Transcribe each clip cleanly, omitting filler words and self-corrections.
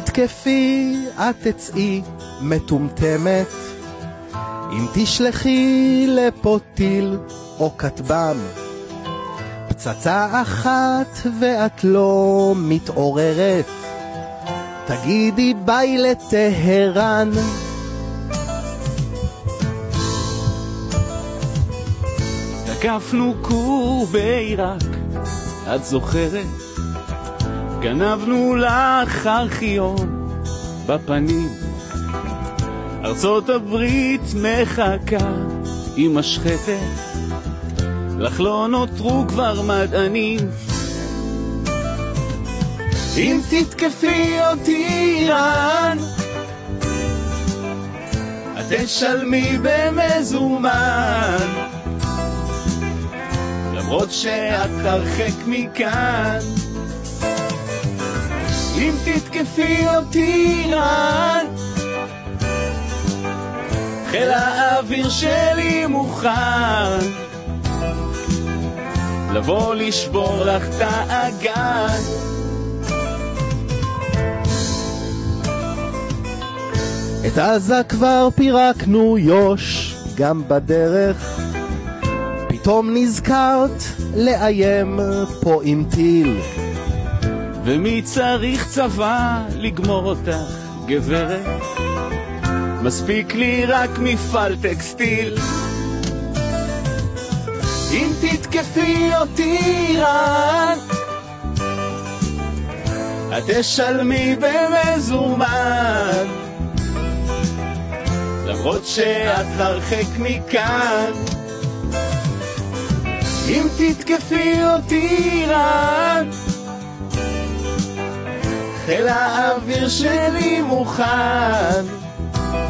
תתקפי, את תצאי מטומטמת, אם תשלחי לפה טיל או כטב"ם, פצצה אחת ואת לא מתעוררת, תגידי ביי לטהרן. תקפנו כור בעיראק, את זוכרת? גנבנו לך ארכיון בפנים, ארצות הברית מחכה עם משחטת, לך לא נותרו כבר מדענים. אם תתקפי אותי איראן, את תשלמי במזומן, למרות שאת תרחק מכאן. אם תתקפי אותי איראן, חיל האוויר שלי מוכן לבוא לשבור לך את האגן. את עזה כבר פירקנו יוש גם בדרך, פתאום נזכרת לאיים פה עם טיל, ומי צריך צבא לגמור אותך גברת? מספיק לי רק מפעל טקסטיל. אם תתקפי אותי איראן, את תשלמי במזומן, למרות שאת תרחק מכאן. אם תתקפי אותי איראן, חיל האוויר שלי מוכן.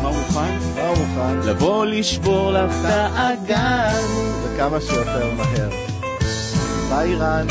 מה מוכן? מה מוכן? לבוא לשבור לך את האגן, וכמה שיותר מהר. ביי איראן.